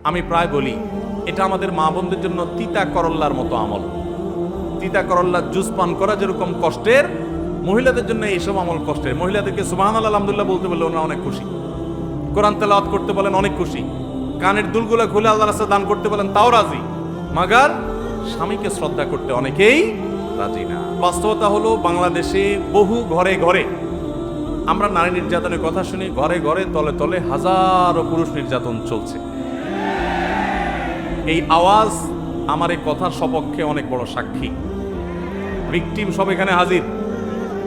আমি প্রায় বলি এটা আমাদের মা বোনদের জন্য তিতা করল্লার মতো আমল। তিতা করল্লার জুস পান করা যেরকম কষ্টের, মহিলাদের জন্য এইসব আমল কষ্টের। মহিলাদেরকে সুবহানাল্লাহ আলহামদুলিল্লাহ বলতে বললে ওনারা অনেক খুশি, কোরআন তেলাওয়াত করতে বলেন অনেক খুশি, কানের দুলগুলো খুলে আল্লাহর রাস্তায় দান করতে বলেন তাও রাজি, মাগার স্বামীকে শ্রদ্ধা করতে অনেকেই রাজি না। বাস্তবতা হলো বাংলাদেশে বহু ঘরে ঘরে আমরা নারী নির্যাতনের কথা শুনি, ঘরে ঘরে তলে তলে হাজারো পুরুষ নির্যাতন চলছে। এই আওয়াজ আমার এই কথার সপক্ষে অনেক বড় সাক্ষী। ভিকটিম সব এখানে হাজির।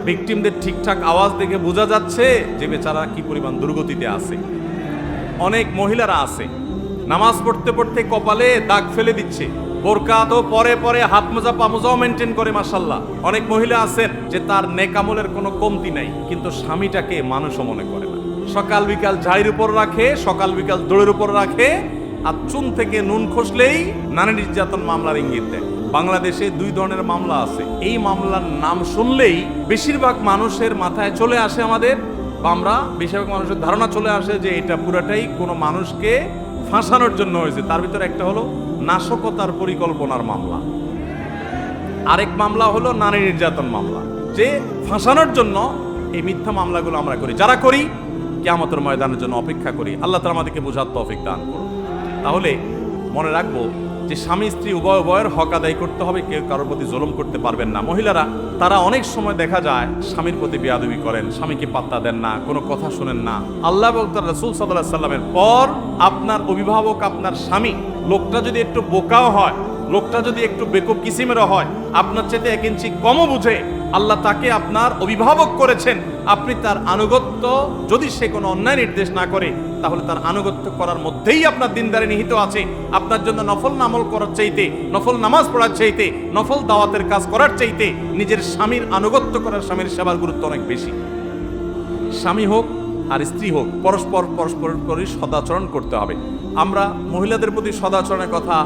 ভিকটিমদের ঠিকঠাক আওয়াজ দেখে বোঝা যাচ্ছে যে বেচারা কি পরিমাণ দুর্গতিতে আছে। অনেক মহিলারা আছে নামাজ পড়তে পড়তে কপালে দাগ ফেলে দিচ্ছে, বোরকা তো পরে পরে হাত মোজা পা মোজাও মেনটেন করে মাশাআল্লাহ। অনেক মহিলা আছেন যে তার নেক আমলের কোনো কমতি নাই, কিন্তু স্বামীটাকে মানুষও মনে করে না। সকাল বিকাল ঝাড়ির উপর রাখে, সকাল বিকাল দৌড়ের উপর রাখে, আর চুন থেকে নুন খসলেই নারী নির্যাতন মামলার ইঙ্গিত দেয়। বাংলাদেশে দুই ধরনের মামলা আছে। এই মামলার নাম শুনলেই বেশিরভাগ মানুষের মাথায় চলে আসে, আমাদের বামরা বেশিরভাগ মানুষের ধারণা চলে আসে যে এটা পুরাটাই কোনো মানুষকে ফাঁসানোর জন্য হয়েছে। তার ভিতরে একটা হলো নাশকতার পরিকল্পনার মামলা, আরেক মামলা হলো নারী নির্যাতন মামলা, যে ফাঁসানোর জন্য এই মিথ্যা মামলাগুলো আমরা করি। যারা করি কিয়ামতের ময়দানের জন্য অপেক্ষা করি। আল্লাহ তাআলা আমাদেরকে বোঝার তৌফিক দান করুন। তাহলে মনে রাখবো যে স্বামী স্ত্রী উভয়ের হক আদায় করতে হবে, কেউ কারোর প্রতি জুলুম করতে পারবেন না। মহিলারা তারা অনেক সময় দেখা যায় স্বামীর প্রতি বেয়াদবি করেন, স্বামীকে পাত্তা দেন না, কোনো কথা শুনেন না। আল্লাহ এবং তার রাসূল সাল্লাল্লাহু আলাইহি সাল্লামের পর আপনার অভিভাবক আপনার স্বামী, লোকটা যদি একটু বোকাও হয়, লোকটা যদি একটু বেকুব কিসিমেরও হয়, আপনার চেয়ে 1 ইঞ্চি কমও বুঝে, আল্লাহ তাকে আপনার অভিভাবক করেছেন। আপনি তার আনুগত্য, যদি সে কোনো অন্যায় নির্দেশ না করে, তাহলে তার আনুগত্য করার মধ্যেই আপনার দিনদারি নিহিত আছে। আপনার জন্য নফল আমল করার চাইতে, নফল নামাজ পড়ার চাইতে, নফল দাওয়াতের কাজ করার চাইতে নিজের স্বামীর আনুগত্য করার, স্বামীর সেবার গুরুত্ব অনেক বেশি। স্বামী হোক আর স্ত্রী হোক, পরস্পরের প্রতি সদাচরণ করতে হবে। আমরা মহিলাদের প্রতি সদাচরণের কথা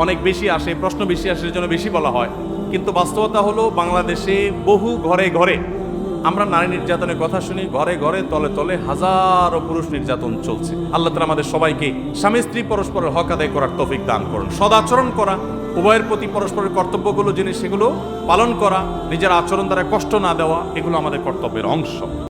অনেক বেশি আসে, প্রশ্ন বেশি আসে, এর জন্য বেশি বলা হয়। কিন্তু বাস্তবতা হলো বাংলাদেশে বহু ঘরে ঘরে আমরা নারী নির্যাতনের কথা শুনি, ঘরে ঘরে তলে তলে হাজারো পুরুষ নির্যাতন চলছে। আল্লাহ তাআলা আমাদের সবাইকে স্বামী স্ত্রী পরস্পরের হক আদায় করার তৌফিক দান করুন। সদাচরণ করা, উভয়ের প্রতি পরস্পরের কর্তব্যগুলো জেনে সেগুলো পালন করা, নিজের আচরণ দ্বারা কষ্ট না দেওয়া, এগুলো আমাদের কর্তব্যের অংশ।